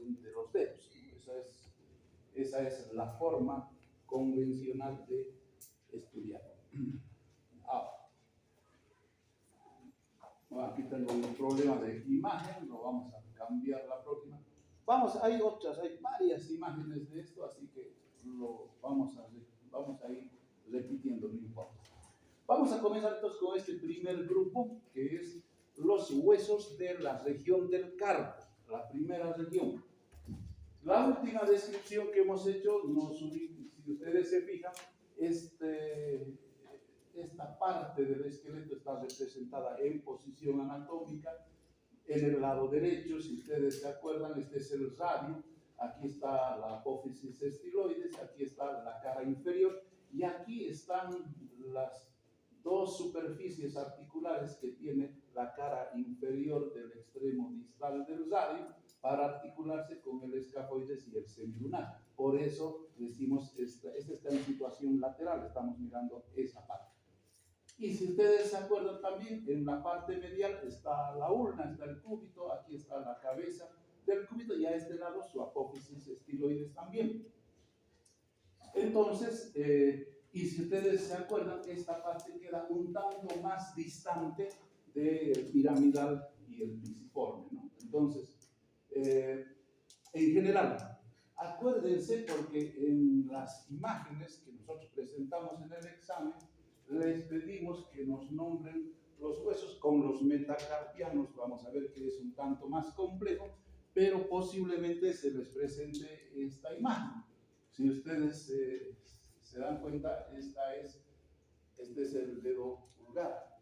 entre los dedos. Esa es la forma convencional de estudiar. Aquí tengo un problema de imagen, lo vamos a cambiar la próxima. Hay varias imágenes de esto, así que lo vamos a ir repitiendo, no importa. Vamos a comenzar entonces con este primer grupo, que es los huesos de la región del carpo, la primera región. La última descripción que hemos hecho, si ustedes se fijan, esta parte del esqueleto está representada en posición anatómica. En el lado derecho, si ustedes se acuerdan, este es el radio. Aquí está la apófisis estiloides, aquí está la cara inferior y aquí están las dos superficies articulares que tiene la cara inferior del extremo distal del radio para articularse con el escafoides y el semilunar. Por eso decimos, este está en situación lateral, estamos mirando esa parte. Y si ustedes se acuerdan también, en la parte medial está la ulna, está el cúbito, aquí está la cabeza del cúbito y a este lado su apófisis estiloides también. Entonces, y si ustedes se acuerdan, esta parte queda un tanto más distante del piramidal y el pisiforme, ¿no? Entonces, en general, acuérdense porque en las imágenes que nosotros presentamos en el examen, les pedimos que nos nombren los huesos con los metacarpianos. Vamos a ver que es un tanto más complejo, pero posiblemente se les presente esta imagen. Si ustedes se dan cuenta, este es el dedo pulgar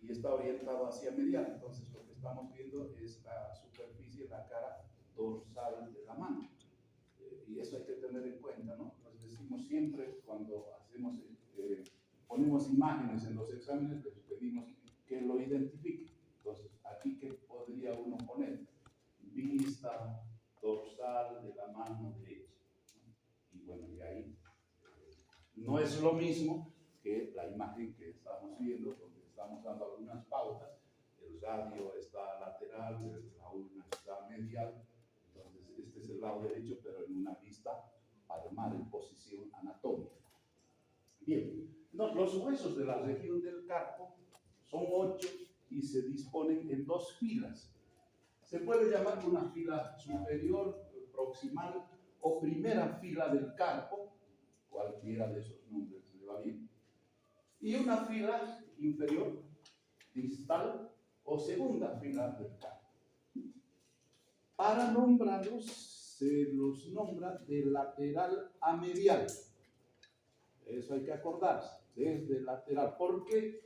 y está orientado hacia medial. Entonces lo que estamos viendo es la superficie, la cara dorsal de la mano. Y eso hay que tener en cuenta, ¿no? Nos decimos siempre cuando ponemos imágenes en los exámenes, les pedimos que lo identifiquen. Entonces, aquí, ¿qué podría uno poner? Vista dorsal de la mano derecha. Y bueno, y ahí no es lo mismo que la imagen que estamos viendo, donde estamos dando algunas pautas. El radio está lateral, la ulna está medial. Entonces, este es el lado derecho, pero en una vista palmar en posición anatómica. Bien, los huesos de la región del carpo son 8 y se disponen en 2 filas. Se puede llamar una fila superior, proximal o primera fila del carpo, cualquiera de esos nombres le va bien, y una fila inferior, distal o segunda fila del carpo. Para nombrarlos, se los nombra de lateral a medial. Eso hay que acordarse, desde lateral. ¿Por qué?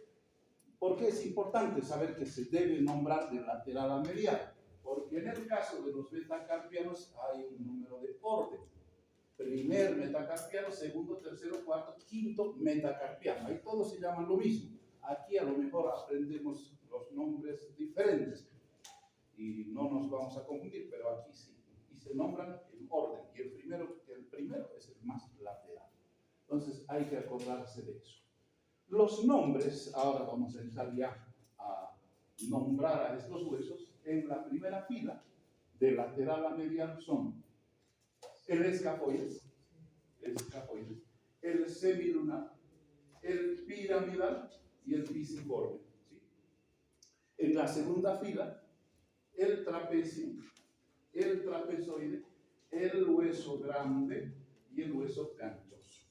Porque es importante saber que se debe nombrar de lateral a medial. Porque en el caso de los metacarpianos hay un número de orden. Primer metacarpiano, segundo, tercero, cuarto, quinto metacarpiano. Ahí todos se llaman lo mismo. Aquí a lo mejor aprendemos los nombres diferentes y no nos vamos a confundir, pero aquí sí. Y se nombran en orden. Y el primero es el más lateral. Entonces hay que acordarse de eso. Los nombres, ahora vamos a empezar ya a nombrar a estos huesos. En la primera fila, de lateral a medial, son el escafoides, el semilunar, el piramidal y el pisiforme. ¿Sí? En la segunda fila, el trapecio, el trapezoide, el hueso grande y el hueso ganchoso.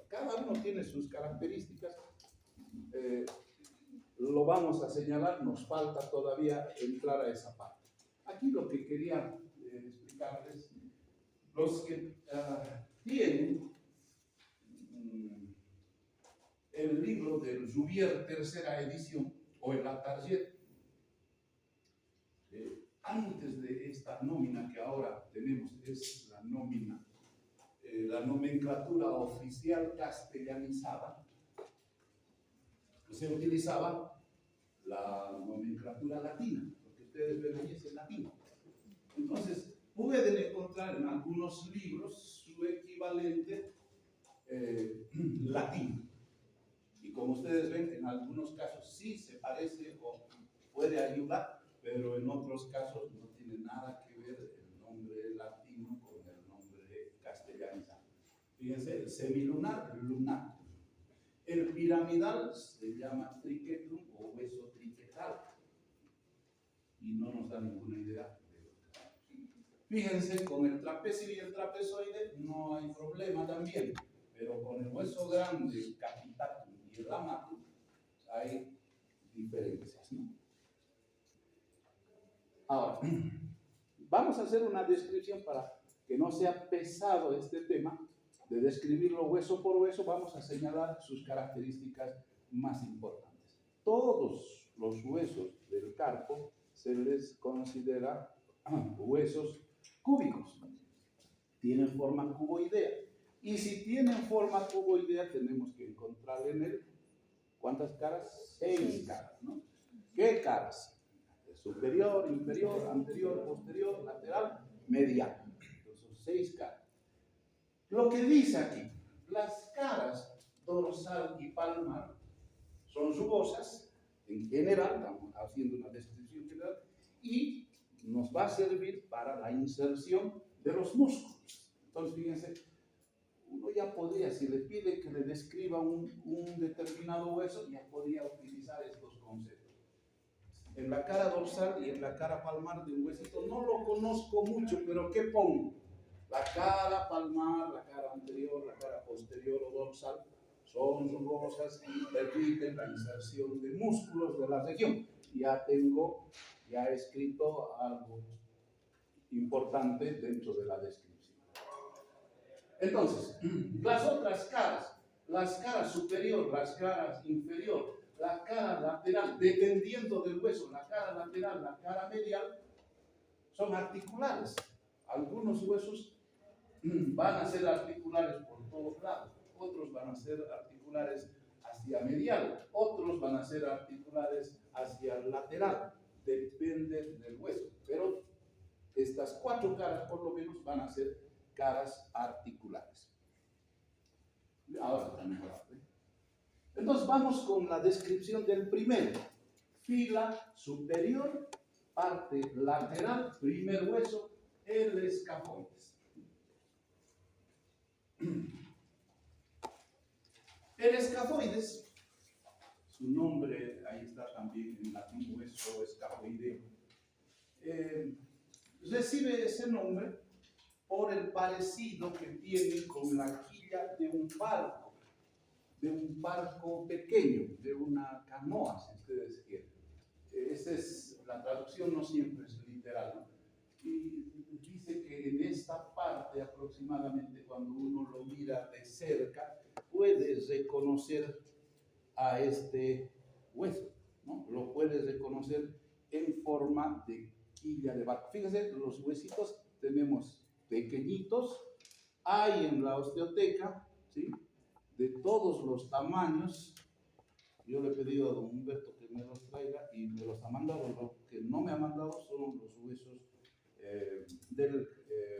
Cada uno tiene sus características. Lo vamos a señalar, nos falta todavía entrar a esa parte. Aquí lo que quería explicarles, los que tienen el libro del Juvier tercera edición o el Latarjet, antes de esta nómina que ahora tenemos, es la nómina, la nomenclatura oficial castellanizada, se utilizaba la nomenclatura latina, lo que ustedes ven ahí es el latín. Entonces, pueden encontrar en algunos libros su equivalente latín. Y como ustedes ven, en algunos casos sí se parece o puede ayudar, pero en otros casos no tiene nada que ver el nombre Fíjense, el semilunar, lunar. El piramidal se llama triquetrum o hueso triquetal. Y no nos da ninguna idea. Fíjense, con el trapecio y el trapezoide no hay problema también. Pero con el hueso grande, el capitatum y el lamatum, hay diferencias, ¿no? Ahora, vamos a hacer una descripción para que no sea pesado este tema de describirlo hueso por hueso. Vamos a señalar sus características más importantes. Todos los huesos del carpo se les considera huesos cúbicos. Tienen forma cuboidea. Y si tienen forma cuboidea, tenemos que encontrar en él, ¿cuántas caras? 6 caras, ¿no? ¿Qué caras? Superior, inferior, anterior, posterior, lateral, medial. Entonces, son 6 caras. Lo que dice aquí, las caras dorsal y palmar son rugosas, en general, estamos haciendo una descripción general, y nos va a servir para la inserción de los músculos. Entonces, fíjense, uno ya podría, si le pide que le describa un determinado hueso, ya podría utilizar estos conceptos. En la cara dorsal y en la cara palmar de un huesito, no lo conozco mucho, pero ¿qué pongo? La cara palmar, la cara anterior, la cara posterior o dorsal son rugosas y permiten la inserción de músculos de la región. Ya he escrito algo importante dentro de la descripción. Entonces, las otras caras, las caras superior, las caras inferior, la cara lateral, dependiendo del hueso, la cara lateral, la cara medial, son articulares. Algunos huesos van a ser articulares por todos lados, otros van a ser articulares hacia medial, otros van a ser articulares hacia lateral, depende del hueso, pero estas 4 caras por lo menos van a ser caras articulares. Ahora está mejorado. Entonces vamos con la descripción del primero. Fila superior, parte lateral, primer hueso, el escafoides. El escafoides, su nombre, ahí está también en latín, hueso escafoideo, recibe ese nombre por el parecido que tiene con la quilla de un barco pequeño, de una canoa, si ustedes quieren. Esa es la traducción, no siempre es literal, ¿no? Y dice que en esta parte aproximadamente, cuando uno lo mira de cerca, puedes reconocer a este hueso, ¿no? Lo puedes reconocer en forma de quilla de barco. Fíjense, los huesitos tenemos pequeñitos, hay en la osteoteca, ¿sí?, de todos los tamaños. Yo le he pedido a don Humberto que me los traiga y me los ha mandado. Lo que no me ha mandado son los huesos del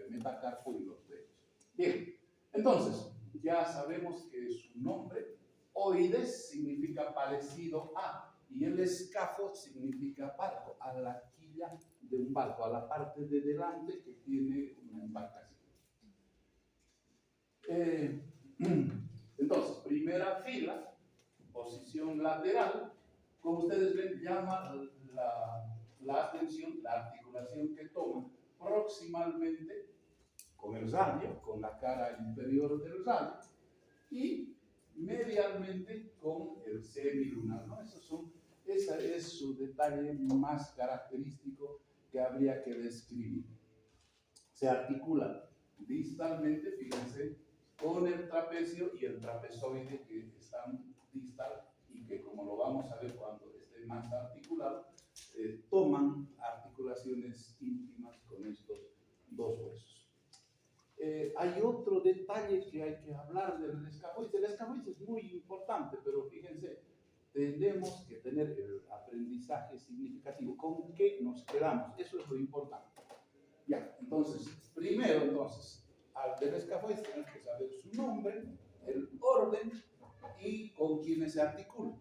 metacarpo y los dedos. Bien, entonces ya sabemos que su nombre, oides, significa parecido a, y el escafo significa barco, a la quilla de un barco, a la parte de delante que tiene una embarcación. Entonces, primera fila, posición lateral, como ustedes ven, llama la atención, la articulación que toma proximalmente con el radio, con la cara inferior del radio, y medialmente con el semilunar, ¿no? Ese es su detalle más característico que habría que describir. Se articula distalmente, fíjense, con el trapecio y el trapezoide, que están distal y que, como lo vamos a ver cuando esté más articulado, toman articulaciones íntimas con estos 2 huesos. Hay otro detalle que hay que hablar del escafoides. El escafoides es muy importante, pero fíjense, tenemos que tener el aprendizaje significativo. ¿Con qué nos quedamos? Eso es lo importante. Ya, entonces, primero, del escafoides tenemos que saber su nombre, el orden y con quiénes se articula.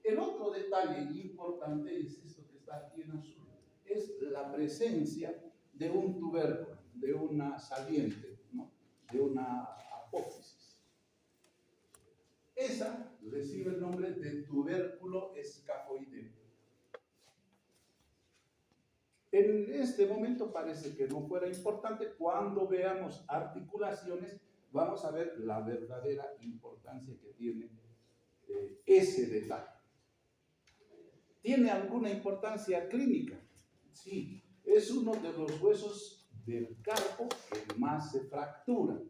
El otro detalle importante es esto que está aquí en azul, es la presencia de un tubérculo, de una saliente, ¿no?, de una apófisis. Esa recibe el nombre de tubérculo escafoideo. En este momento parece que no fuera importante. Cuando veamos articulaciones, vamos a ver la verdadera importancia que tiene ese detalle. ¿Tiene alguna importancia clínica? Sí, es uno de los huesos del carpo que más se fractura.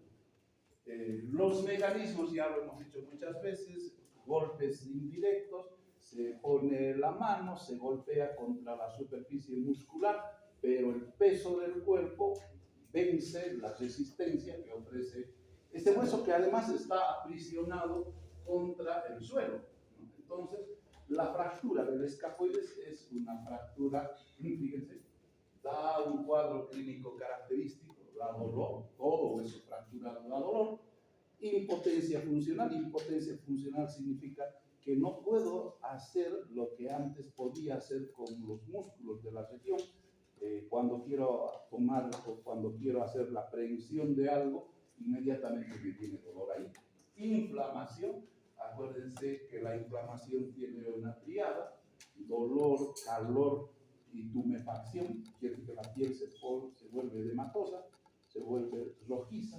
Los mecanismos, ya lo hemos dicho muchas veces, golpes indirectos, se pone la mano, se golpea contra la superficie muscular, pero el peso del cuerpo vence la resistencia que ofrece este hueso, que además está aprisionado contra el suelo, ¿no? Entonces, la fractura del escafoides es una fractura, fíjense, da un cuadro clínico característico, da dolor, todo hueso fracturado da dolor. Impotencia funcional significa que no puedo hacer lo que antes podía hacer con los músculos de la región. Cuando quiero tomar o cuando quiero hacer la prevención de algo, inmediatamente me viene dolor ahí. Inflamación, acuérdense que la inflamación tiene una triada: dolor, calor y tumefacción. Quiere decir que la piel se vuelve edematosa, se vuelve rojiza,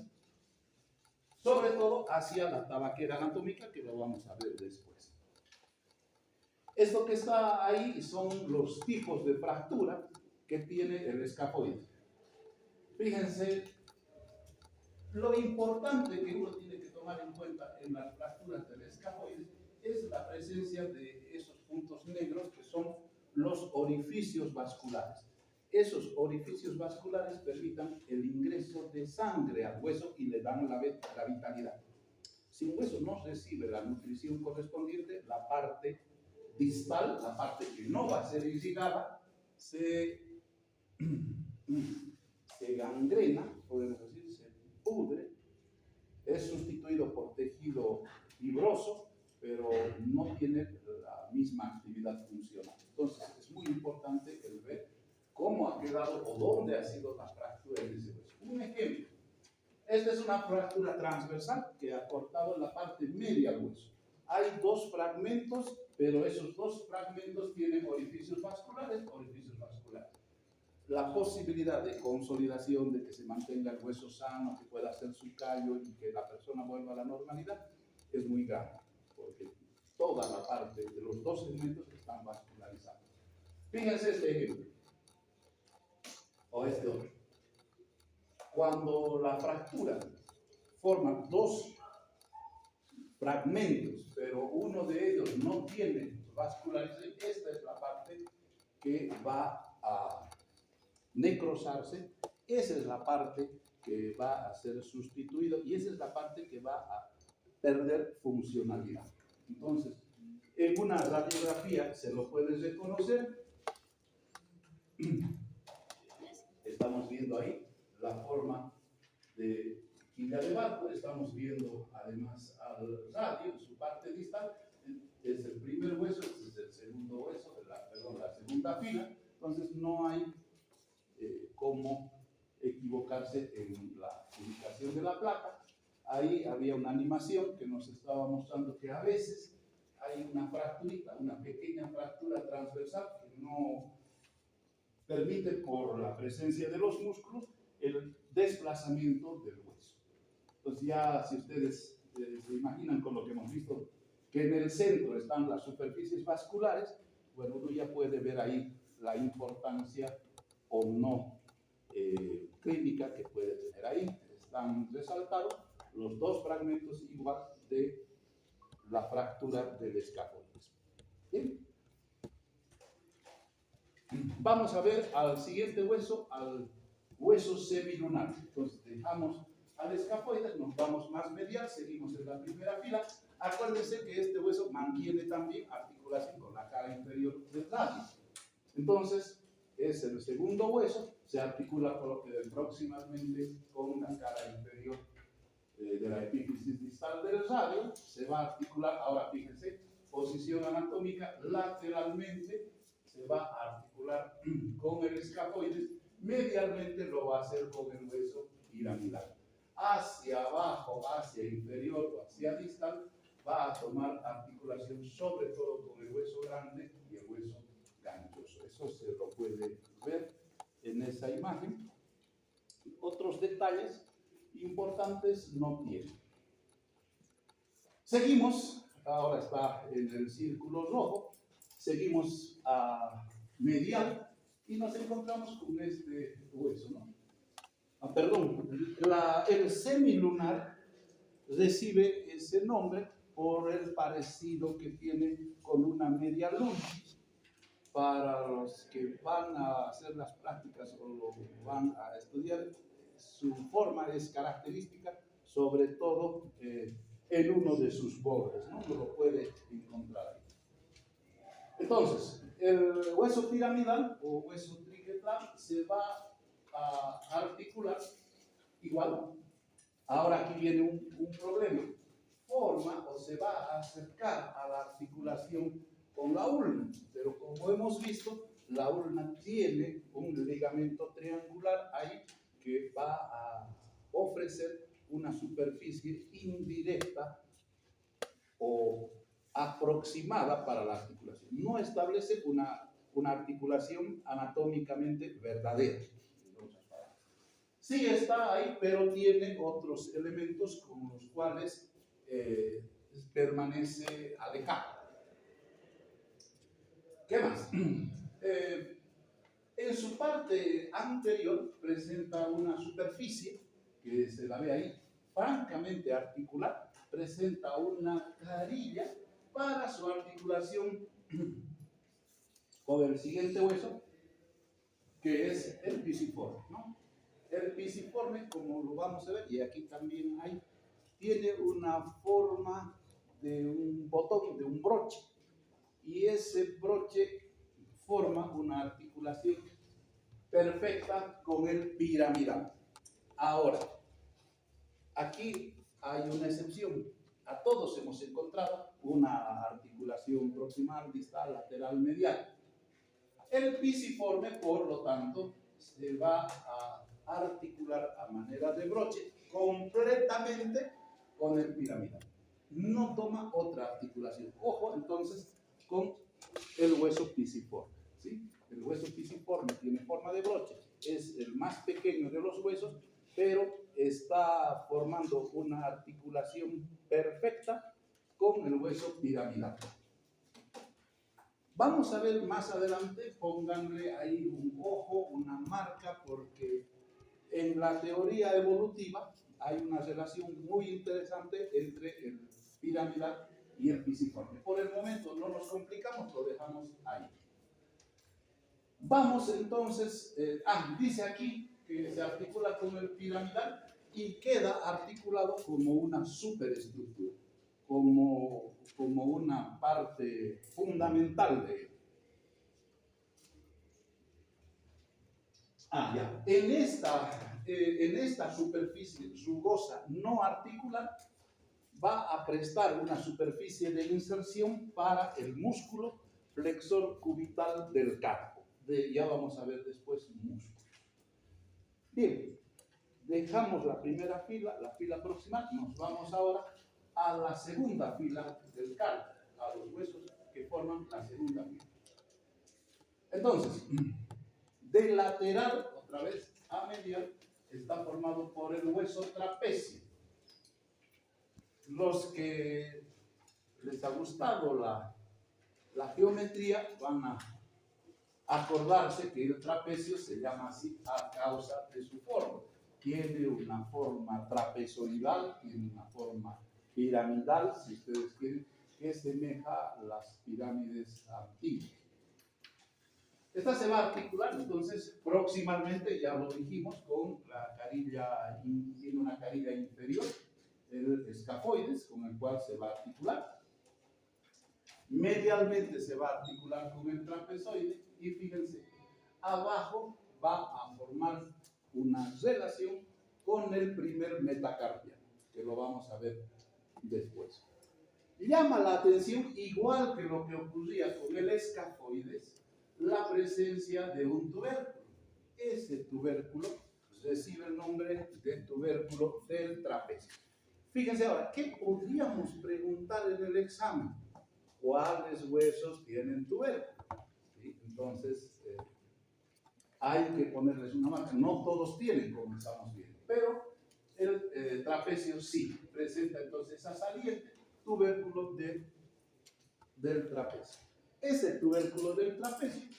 sobre todo hacia la tabaquera anatómica, que lo vamos a ver después. Esto que está ahí son los tipos de fractura que tiene el escafoide. Fíjense, lo importante que uno tiene que tomar en cuenta en las fracturas del escafoide es la presencia de esos puntos negros que son los orificios vasculares. Esos orificios vasculares permitan el ingreso de sangre al hueso y le dan la vitalidad. Si un hueso no recibe la nutrición correspondiente, la parte distal, la parte que no va a ser irrigada, se gangrena, podemos decir, se pudre, es sustituido por tejido fibroso, pero no tiene la misma actividad funcional. Entonces, es muy importante el ver cómo ha quedado o dónde ha sido la fractura en ese hueso. Un ejemplo: esta es una fractura transversal que ha cortado la parte media del hueso. Hay dos fragmentos, pero esos dos fragmentos tienen orificios vasculares. La posibilidad de consolidación, de que se mantenga el hueso sano, que pueda hacer su callo y que la persona vuelva a la normalidad, es muy grande, porque toda la parte de los dos segmentos están vascularizados. Fíjense este ejemplo, o este otro. Cuando la fractura forma dos fragmentos, pero uno de ellos no tiene vascularización, esta es la parte que va a necrosarse, esa es la parte que va a ser sustituida y esa es la parte que va a perder funcionalidad. Entonces, en una radiografía se lo puede reconocer. Estamos viendo ahí la forma de quilla de barco, estamos viendo además al radio, su parte distal, es el primer hueso, este es el segundo hueso, la segunda fila. Entonces no hay cómo equivocarse en la ubicación de la placa. Ahí había una animación que nos estaba mostrando que a veces hay una fracturita, una pequeña fractura transversal que no permite, por la presencia de los músculos, el desplazamiento del hueso. Entonces ya, si ustedes se imaginan con lo que hemos visto, que en el centro están las superficies vasculares, bueno, uno ya puede ver ahí la importancia o no clínica que puede tener ahí. Están resaltados los dos fragmentos igual de la fractura del escafoides. ¿Bien? Vamos a ver al siguiente hueso, al hueso semilunar. Entonces dejamos al escafoides, nos vamos más medial, seguimos en la primera fila. Acuérdense que este hueso mantiene también articulación con la cara inferior del radio. Entonces, es el segundo hueso, se articula próximamente con la cara inferior de la epífisis distal del radio, se va a articular, ahora fíjense, posición anatómica, lateralmente se va a articular con el escafoides, medialmente lo va a hacer con el hueso piramidal. Hacia abajo, hacia inferior o hacia distal, va a tomar articulación sobre todo con el hueso grande y el hueso ganchoso. Eso se lo puede ver en esa imagen. Otros detalles importantes no tiene. Seguimos, ahora está en el círculo rojo, seguimos a medial y nos encontramos con este hueso, ¿no? El semilunar recibe ese nombre por el parecido que tiene con una media luna. Para los que van a hacer las prácticas o lo van a estudiar, su forma es característica, sobre todo en uno de sus bordes, ¿no? Uno lo puede encontrar ahí. Entonces, el hueso piramidal o hueso triquetral se va a articular igual. Ahora aquí viene un problema. Forma o se va a acercar a la articulación con la ulna, pero como hemos visto, la ulna tiene un ligamento triangular ahí que va a ofrecer una superficie indirecta o aproximada para la articulación. No establece una articulación anatómicamente verdadera. Sí está ahí, pero tiene otros elementos con los cuales permanece alejado. ¿Qué más? En su parte anterior presenta una superficie, que se la ve ahí, francamente articular, presenta una carilla para su articulación con el siguiente hueso, que es el pisiforme, ¿no? El pisiforme, como lo vamos a ver, y aquí también hay, tiene una forma de un botón, de un broche, y ese broche forma una articulación perfecta con el piramidal. Ahora, aquí hay una excepción. A todos hemos encontrado una articulación proximal, distal, lateral, medial. El pisiforme, por lo tanto, se va a articular a manera de broche completamente con el piramidal. No toma otra articulación. Ojo, entonces, con el hueso pisiforme, ¿sí? El hueso pisiforme tiene forma de broche, es el más pequeño de los huesos, pero está formando una articulación perfecta con el hueso piramidal. Vamos a ver más adelante, pónganle ahí un ojo, una marca, porque en la teoría evolutiva hay una relación muy interesante entre el piramidal y el pisiforme. Por el momento no nos complicamos, lo dejamos ahí. Vamos entonces, dice aquí que se articula con el piramidal y queda articulado como una superestructura, como una parte fundamental de él. Ya. En esta superficie rugosa no articular va a prestar una superficie de inserción para el músculo flexor cubital del carpo. Ya vamos a ver después músculo. Bien, dejamos la primera fila, la fila proximal, nos vamos ahora a la segunda fila del carpo, a los huesos que forman la segunda fila. Entonces, de lateral, otra vez, a medial, está formado por el hueso trapecio. Los que les ha gustado la geometría van a acordarse que el trapecio se llama así a causa de su forma. Tiene una forma trapezoidal, tiene una forma piramidal, si ustedes quieren, que semeja a las pirámides antiguas. Esta se va a articular, entonces, proximalmente, ya lo dijimos, con la carilla, tiene una carilla inferior, el escafoides, con el cual se va a articular. Medialmente se va a articular con el trapezoide y fíjense, abajo va a formar una relación con el primer metacarpiano, que lo vamos a ver después. Llama la atención, igual que lo que ocurría con el escafoides, la presencia de un tubérculo. Ese tubérculo recibe el nombre de tubérculo del trapecio. Fíjense ahora, ¿qué podríamos preguntar en el examen? ¿Cuáles huesos tienen tubérculo? ¿Sí? Entonces, hay que ponerles una marca. No todos tienen, como estamos viendo, pero el trapecio sí presenta entonces esa saliente tubérculo del trapecio. Ese tubérculo del trapecio,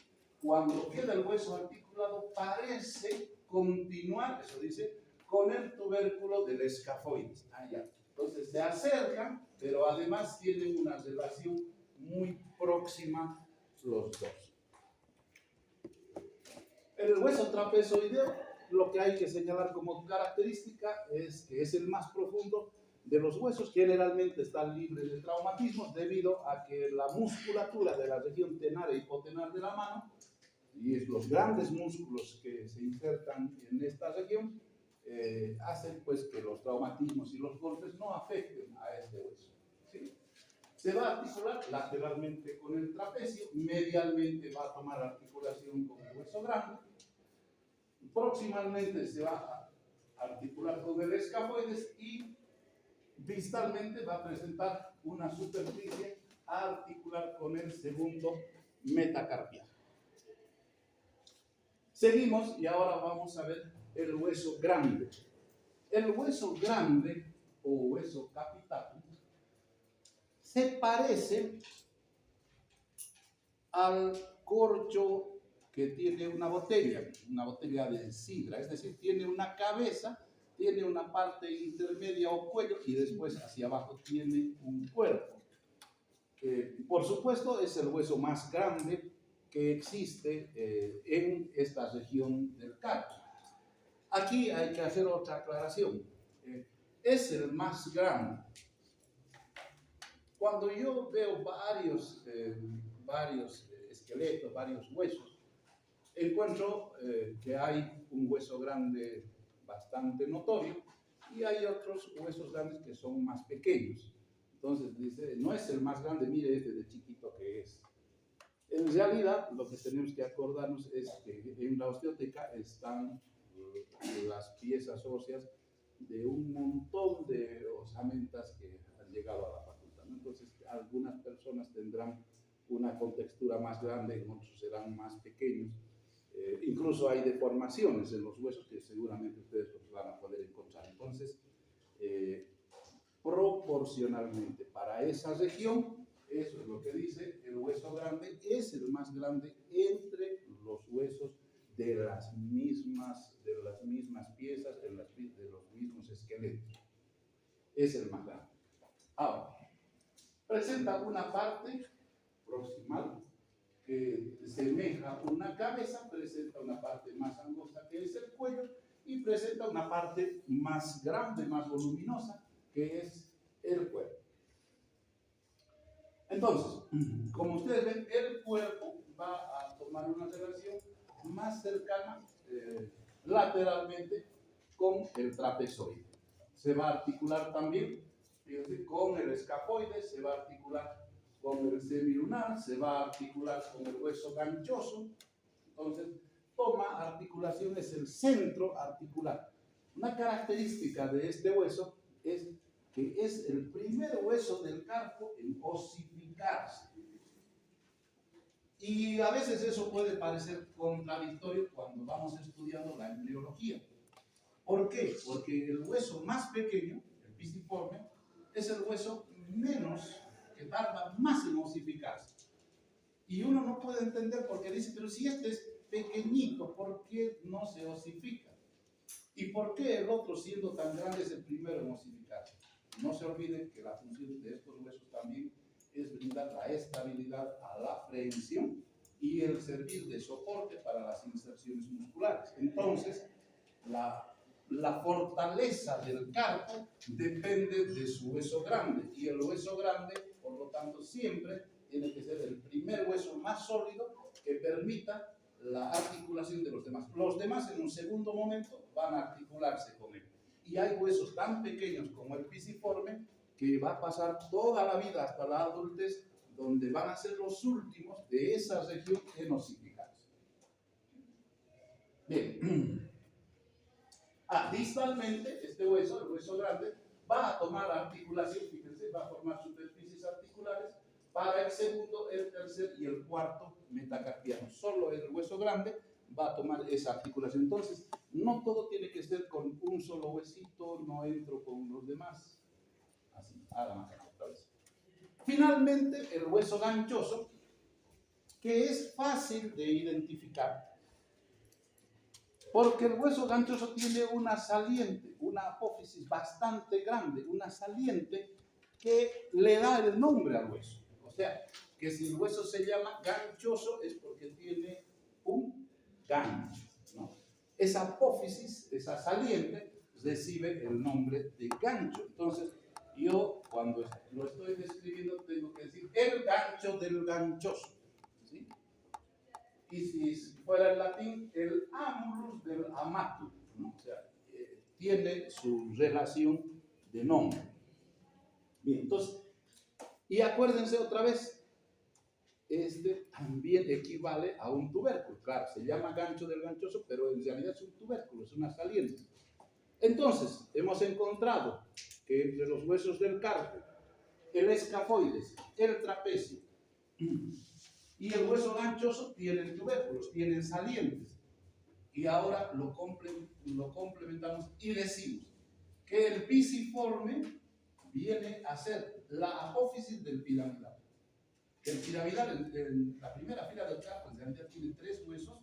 cuando queda el hueso articulado, parece continuar, eso dice, con el tubérculo del escafoides. Allá. Entonces se acercan, pero además tienen una relación muy próxima los dos. El hueso trapezoideo, lo que hay que señalar como característica es que es el más profundo de los huesos. Generalmente está libre de traumatismos debido a que la musculatura de la región tenar e hipotenar de la mano y los grandes músculos que se insertan en esta región hacen pues que los traumatismos y los golpes no afecten a este hueso. ¿Sí? Se va a articular lateralmente con el trapecio, medialmente va a tomar articulación con el hueso grande, proximalmente se va a articular con el escafoides y distalmente va a presentar una superficie a articular con el segundo metacarpiano. Seguimos y ahora vamos a ver el hueso grande. El hueso grande o hueso capital se parece al corcho que tiene una botella de sidra, es decir, tiene una cabeza, tiene una parte intermedia o cuello y después hacia abajo tiene un cuerpo. Por supuesto es el hueso más grande que existe en esta región del carpo. Aquí hay que hacer otra aclaración. Es el más grande. Cuando yo veo varios esqueletos, varios huesos, encuentro que hay un hueso grande bastante notorio y hay otros huesos grandes que son más pequeños. Entonces dice, no es el más grande, mire este de chiquito que es. En realidad, lo que tenemos que acordarnos es que en la osteoteca están las piezas óseas de un montón de osamentas que han llegado a la facultad, ¿no? Entonces, algunas personas tendrán una contextura más grande, otros serán más pequeños. Incluso hay deformaciones en los huesos que seguramente ustedes los van a poder encontrar. Entonces, proporcionalmente para esa región, eso es lo que dice, el hueso grande es el más grande entre los huesos de las mismas piezas, de los mismos esqueletos. Es el más grande. Ahora, presenta una parte proximal que semeja una cabeza, presenta una parte más angosta que es el cuello y presenta una parte más grande, más voluminosa que es el cuerpo. Entonces, como ustedes ven, el cuerpo va a tomar una relación más cercana lateralmente con el trapezoide. Se va a articular también, fíjense, con el escafoide, se va a articular con el semilunar, se va a articular con el hueso ganchoso. Entonces, toma articulación, es el centro articular. Una característica de este hueso es que es el primer hueso del carpo en osificarse. Y a veces eso puede parecer contradictorio cuando vamos estudiando la embriología. ¿Por qué? Porque el hueso más pequeño, el pisiforme, es el hueso que tarda más en osificarse. Y uno no puede entender porque dice, pero si este es pequeñito, ¿por qué no se osifica? ¿Y por qué el otro, siendo tan grande, es el primero en osificarse? No se olviden que la función de estos huesos también es brindar la estabilidad a la prehensión y el servir de soporte para las inserciones musculares. Entonces, la fortaleza del carpo depende de su hueso grande y el hueso grande, por lo tanto, siempre tiene que ser el primer hueso más sólido que permita la articulación de los demás. Los demás en un segundo momento van a articularse con él. Y hay huesos tan pequeños como el pisiforme que va a pasar toda la vida hasta la adultez, donde van a ser los últimos de esa región en osificarse. Bien. Distalmente, este hueso, el hueso grande, va a tomar articulación, fíjense, va a formar superficies articulares para el segundo, el tercer y el cuarto metacarpiano. Solo el hueso grande va a tomar esa articulación. Entonces, no todo tiene que ser con un solo huesito, no entro con los demás. Así, hagan otra vez. Finalmente, el hueso ganchoso, que es fácil de identificar, porque el hueso ganchoso tiene una saliente, una apófisis bastante grande, una saliente que le da el nombre al hueso. O sea, que si el hueso se llama ganchoso es porque tiene un gancho, ¿no? Esa apófisis, esa saliente, recibe el nombre de gancho. Entonces, yo cuando lo estoy describiendo tengo que decir el gancho del ganchoso, ¿sí? Y si fuera en latín, el amulus del amatum, ¿no? O sea, tiene su relación de nombre. Bien, entonces, y acuérdense otra vez, este también equivale a un tubérculo. Claro, se llama gancho del ganchoso, pero en realidad es un tubérculo, es una saliente. Entonces, hemos encontrado que entre los huesos del carpo, el escafoides, el trapecio y el hueso ganchoso tienen tubérculos, tienen salientes. Y ahora lo complementamos y decimos que el pisiforme viene a ser la apófisis del piramidal. El piramidal, en la primera fila del carpo, en realidad tiene 3 huesos,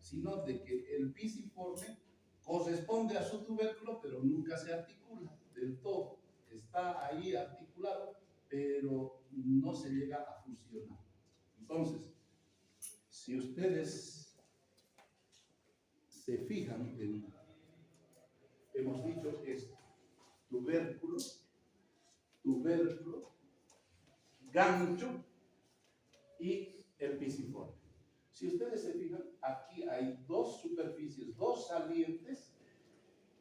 sino de que el pisiforme corresponde a su tubérculo, pero nunca se articula del todo. Está ahí articulado, pero no se llega a fusionar. Entonces, si ustedes se fijan, hemos dicho que es tubérculo, gancho y el pisiforme. Si ustedes se fijan, aquí hay 2 superficies, 2 salientes,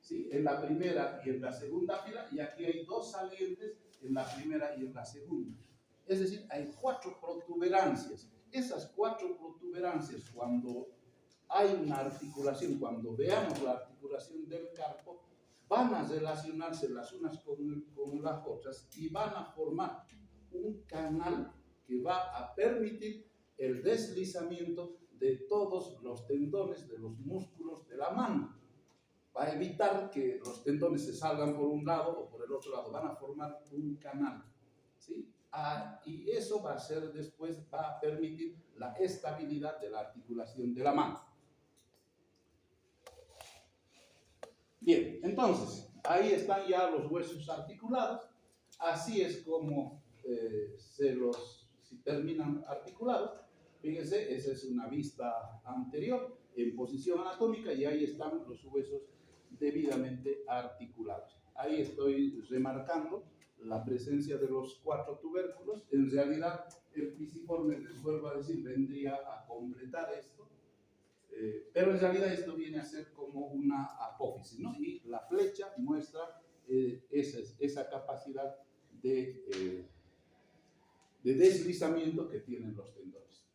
¿sí? En la primera y en la segunda fila, y aquí hay 2 salientes en la primera y en la segunda. Es decir, hay 4 protuberancias. Esas 4 protuberancias, cuando hay una articulación, cuando veamos la articulación del carpo, van a relacionarse las unas con las otras y van a formar un canal que va a permitir el deslizamiento de todos los tendones, de los músculos de la mano. Va a evitar que los tendones se salgan por un lado o por el otro lado, van a formar un canal, ¿sí? Y eso va a ser después, va a permitir la estabilidad de la articulación de la mano. Bien, entonces, ahí están ya los huesos articulados, así es como si terminan articulados. Fíjense, esa es una vista anterior en posición anatómica y ahí están los huesos debidamente articulados. Ahí estoy remarcando la presencia de los 4 tubérculos. En realidad, el pisiforme, les vuelvo a decir, vendría a completar esto, pero en realidad esto viene a ser como una apófisis, ¿no? Y la flecha muestra esa capacidad de deslizamiento que tienen los tendones.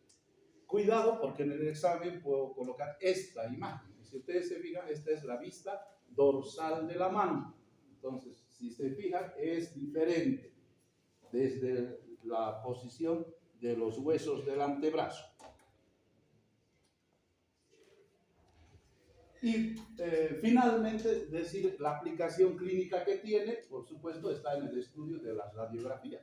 Cuidado, porque en el examen puedo colocar esta imagen. Si ustedes se fijan, esta es la vista dorsal de la mano. Entonces, si se fijan, es diferente desde la posición de los huesos del antebrazo. Y finalmente, decir la aplicación clínica que tiene, por supuesto, está en el estudio de las radiografías.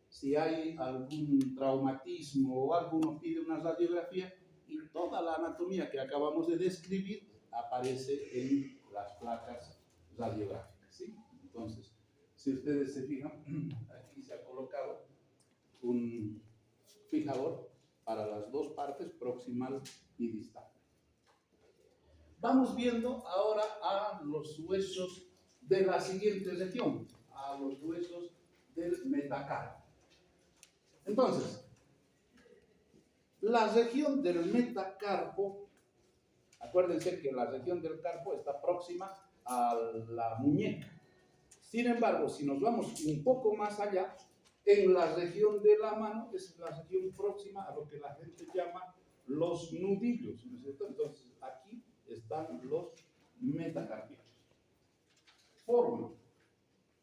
Si hay algún traumatismo o alguno pide una radiografía y toda la anatomía que acabamos de describir aparece en las placas radiográficas, ¿sí? Entonces, si ustedes se fijan, aquí se ha colocado un fijador para las 2 partes, proximal y distal. Vamos viendo ahora a los huesos de la siguiente región, a los huesos del metacarpo. Entonces, la región del metacarpo, acuérdense que la región del carpo está próxima a la muñeca. Sin embargo, si nos vamos un poco más allá, en la región de la mano es la región próxima a lo que la gente llama los nudillos, ¿no es cierto? Entonces, aquí están los metacarpianos. Forman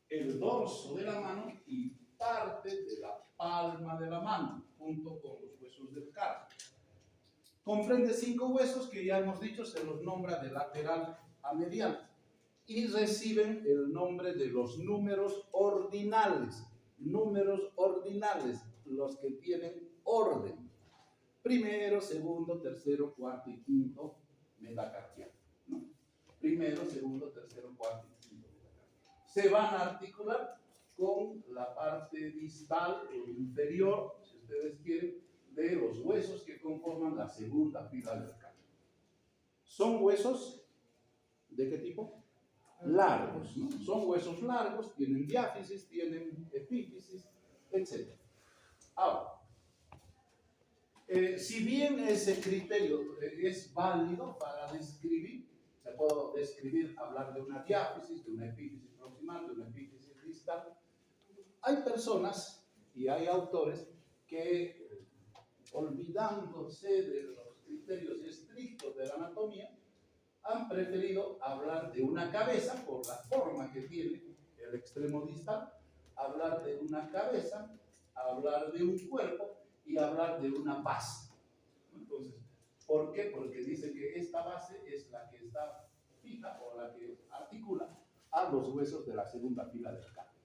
el dorso de la mano y parte de la palma de la mano, junto con los huesos del carpo. Comprende 5 huesos que ya hemos dicho, se los nombra de lateral a medial y reciben el nombre de los números ordinales. Números ordinales, los que tienen orden. Primero, segundo, tercero, cuarto y quinto metacarpiano, ¿no? Primero, segundo, tercero, cuarto y quinto metacarpiano. Se van a articular con la parte distal o inferior, si ustedes quieren, de los huesos que conforman la segunda fila del carpo. ¿Son huesos de qué tipo? Largos, ¿no? Son huesos largos, tienen diáfisis, tienen epífisis, etc. Ahora, si bien ese criterio es válido para describir, se puede describir, hablar de una diáfisis, de una epífisis proximal, de una epífisis distal, hay personas y hay autores que, olvidándose de los criterios estrictos de la anatomía, han preferido hablar de una cabeza por la forma que tiene el extremo distal, hablar de una cabeza, hablar de un cuerpo y hablar de una base. Entonces, ¿por qué? Porque dice que esta base es la que está fija o la que articula a los huesos de la segunda fila del carpo.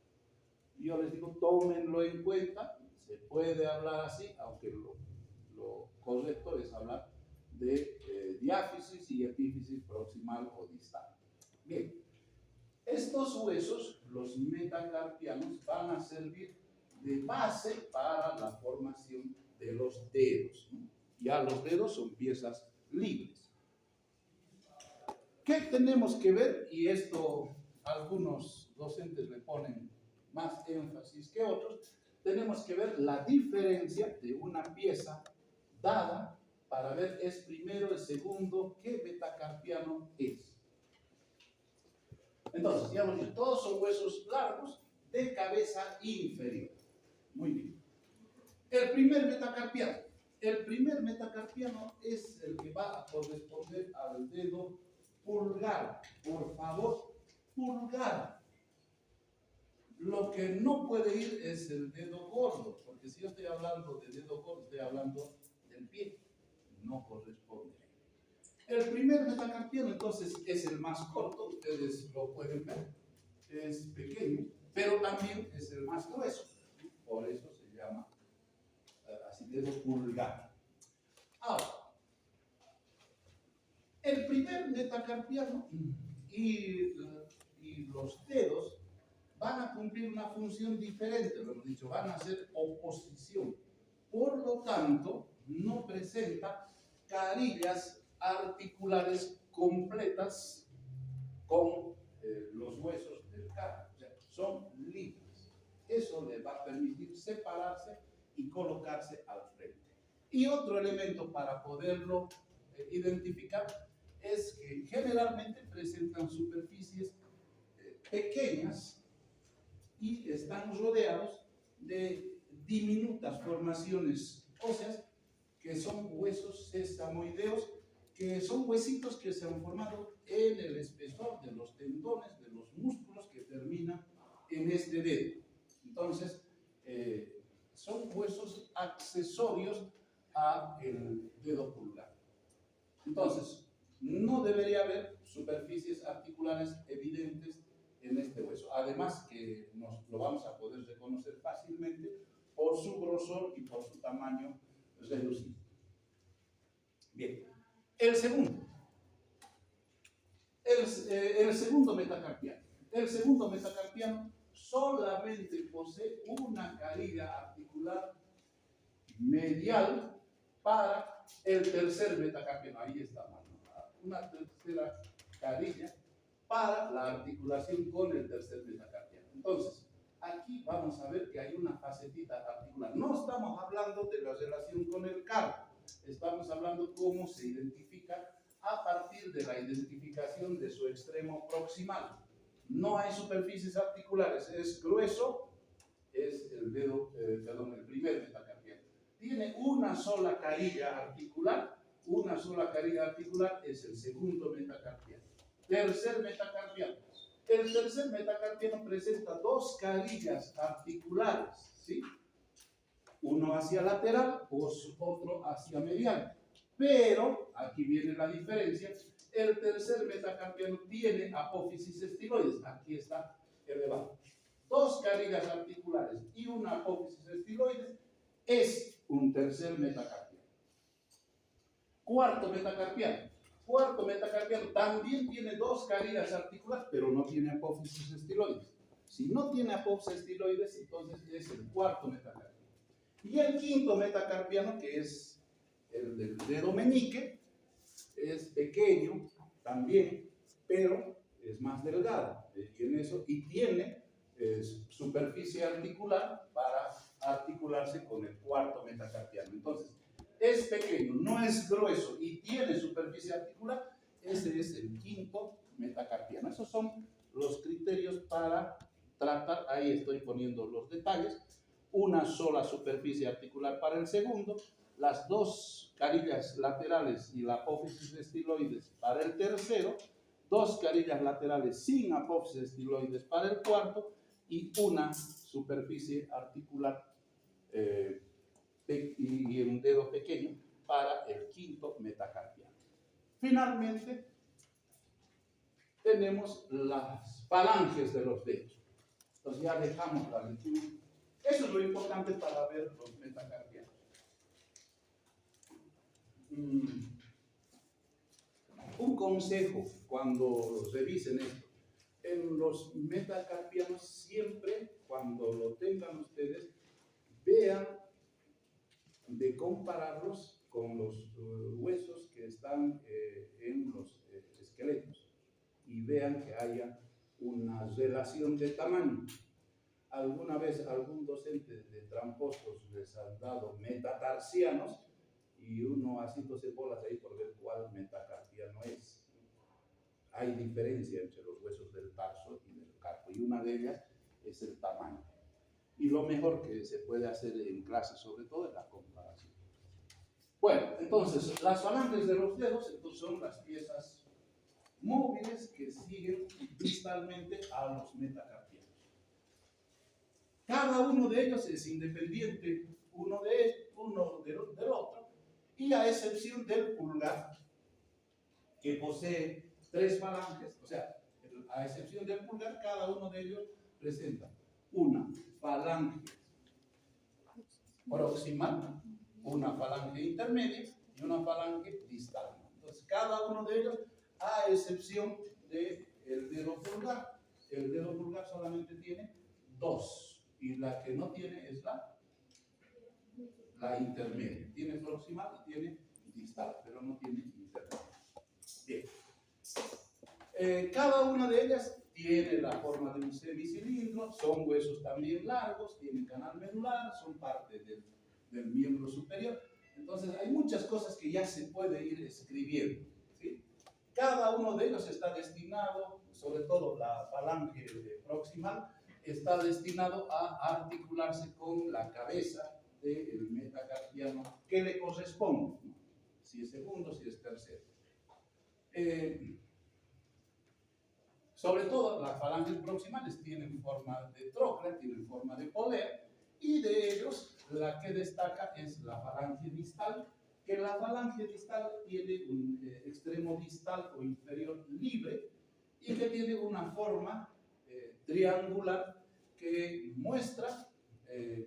Yo les digo, tómenlo en cuenta, se puede hablar así, aunque lo correcto es hablar de diáfisis y epífisis proximal o distal. Bien, estos huesos, los metacarpianos, van a servir de base para la formación de los dedos, ¿no? Ya los dedos son piezas libres. ¿Qué tenemos que ver? Y esto algunos docentes le ponen más énfasis que otros. Tenemos que ver la diferencia de una pieza dada para ver es primero, el segundo, qué metacarpiano es. Entonces, ya hemos dicho, todos son huesos largos de cabeza inferior. Muy bien. El primer metacarpiano es el que va a corresponder al dedo pulgar. Por favor, pulgar. Lo que no puede ir es el dedo gordo, porque si yo estoy hablando de dedo gordo, estoy hablando del pie. No corresponde. El primer metacarpiano, entonces, es el más corto, ustedes lo pueden ver, es pequeño, pero también es el más grueso. Por eso se llama así, dedo pulgar. Ahora, el primer metacarpiano y los dedos van a cumplir una función diferente, lo hemos dicho, van a hacer oposición. Por lo tanto, no presenta carillas articulares completas con los huesos del carpo. O sea, son libres. Eso le va a permitir separarse y colocarse al frente. Y otro elemento para poderlo identificar es que generalmente presentan superficies pequeñas y están rodeados de diminutas formaciones óseas que son huesos sesamoideos, que son huesitos que se han formado en el espesor de los tendones, de los músculos que terminan en este dedo. Entonces, son huesos accesorios al dedo pulgar. Entonces, no debería haber superficies articulares evidentes en este hueso. Además que lo vamos a poder reconocer fácilmente por su grosor y por su tamaño reducido. Bien, el segundo metacarpiano. El segundo metacarpiano solamente posee una carilla articular medial para el tercer metacarpiano. Ahí está, una tercera carilla para la articulación con el tercer metacarpiano. Entonces, aquí vamos a ver que hay una facetita articular. No estamos hablando de la relación con el carpo, estamos hablando cómo se identifica a partir de la identificación de su extremo proximal. No hay superficies articulares, es grueso, es el dedo, el primer metacarpiano. Tiene una sola carilla articular es el segundo metacarpiano. Tercer metacarpiano, El tercer metacarpiano presenta dos carillas articulares, ¿sí? Uno hacia lateral, otro hacia medial. Pero, aquí viene la diferencia, el tercer metacarpiano tiene apófisis estiloides, aquí está elevado. Dos carillas articulares y una apófisis estiloides es un tercer metacarpiano. Cuarto metacarpiano. Cuarto metacarpiano también tiene dos carillas articulares, pero no tiene apófisis estiloides. Si no tiene apófisis estiloides, entonces es el cuarto metacarpiano. Y el quinto metacarpiano, que es el del dedo meñique, es pequeño también, pero es más delgado. Y tiene superficie articular para articularse con el cuarto metacarpiano. Entonces, es pequeño, no es grueso y tiene superficie articular. Ese es el quinto metacarpiano. Esos son los criterios para tratar. Ahí estoy poniendo los detalles. Una sola superficie articular para el segundo, las dos carillas laterales y la apófisis estiloides para el tercero, dos carillas laterales sin apófisis estiloides para el cuarto y una superficie articular y un dedo pequeño para el quinto metacarpiano. Finalmente, tenemos las falanges de los dedos. Entonces ya dejamos la lectura. Eso es lo importante para ver los metacarpianos. Un consejo cuando revisen esto. En los metacarpianos siempre, cuando lo tengan ustedes, vean de compararlos con los huesos que están en los esqueletos y vean que haya una relación de tamaño. Alguna vez algún docente de tramposos les han dado metatarsianos y uno haciéndose bolas ahí por ver cuál metacarpiano es. Hay diferencia entre los huesos del tarso y del carpo y una de ellas es el tamaño. Y lo mejor que se puede hacer en clase sobre todo es la comparación. Bueno, entonces las falanges de los dedos entonces son las piezas móviles que siguen distalmente a los metacarpianos. Cada uno de ellos es independiente uno del otro, y a excepción del pulgar, que posee tres falanges, o sea, a excepción del pulgar, cada uno de ellos presenta una falange proximal, una falange intermedia y una falange distal. Entonces, cada uno de ellos, a excepción del dedo pulgar. El dedo pulgar solamente tiene dos. Y la que no tiene es la intermedia. Tiene proximal y tiene distal, pero no tiene intermedia. Bien. Cada una de ellas tiene la forma de un semicilindro, son huesos también largos, tienen canal medular, son parte del miembro superior. Entonces hay muchas cosas que ya se puede ir escribiendo, ¿sí? Cada uno de ellos está destinado, sobre todo la falange proximal, está destinado a articularse con la cabeza del metacarpiano que le corresponde, ¿no? Si es segundo, si es tercero. Sobre todo las falanges proximales tienen forma de trochlea, tienen forma de polea, y de ellos la que destaca es la falange distal, que la falange distal tiene un extremo distal o inferior libre y que tiene una forma triangular que muestra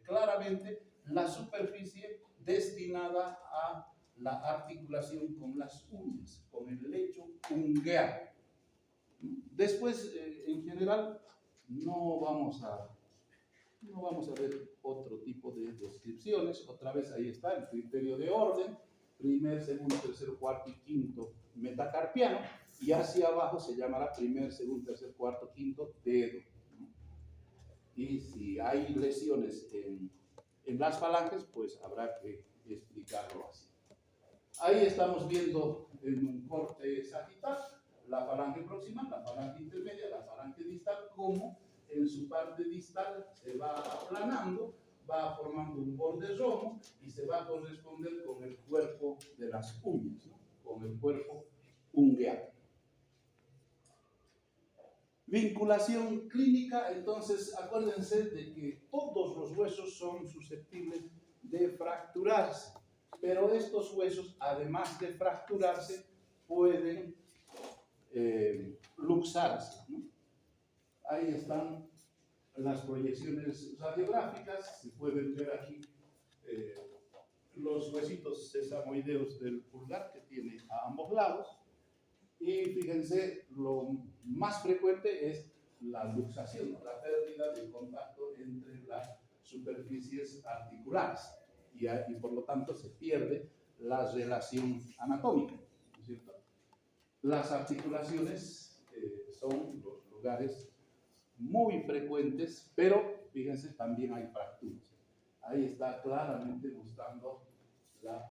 claramente la superficie destinada a la articulación con las uñas, con el lecho ungueal. Después, en general, no vamos a ver otro tipo de descripciones. Otra vez ahí está el criterio de orden: primer, segundo, tercer, cuarto y quinto metacarpiano, y hacia abajo se llamará primer, segundo, tercer, cuarto, quinto dedo. Y si hay lesiones en las falanges, pues habrá que explicarlo así. Ahí estamos viendo en un corte sagital la falange proximal, la falange intermedia, la falange distal, como en su parte distal se va aplanando, va formando un borde romo y se va a corresponder con el cuerpo de las uñas, ¿no? Con el cuerpo ungueal. Vinculación clínica, entonces acuérdense de que todos los huesos son susceptibles de fracturarse, pero estos huesos, además de fracturarse, pueden luxarse, ¿no? Ahí están las proyecciones radiográficas, se pueden ver aquí los huesitos sesamoideos del pulgar que tiene a ambos lados. Y fíjense, lo más frecuente es la luxación, ¿no? La pérdida de contacto entre las superficies articulares y por lo tanto se pierde la relación anatómica, ¿no es cierto? Las articulaciones son los lugares muy frecuentes, pero fíjense, también hay fracturas. Ahí está claramente mostrando la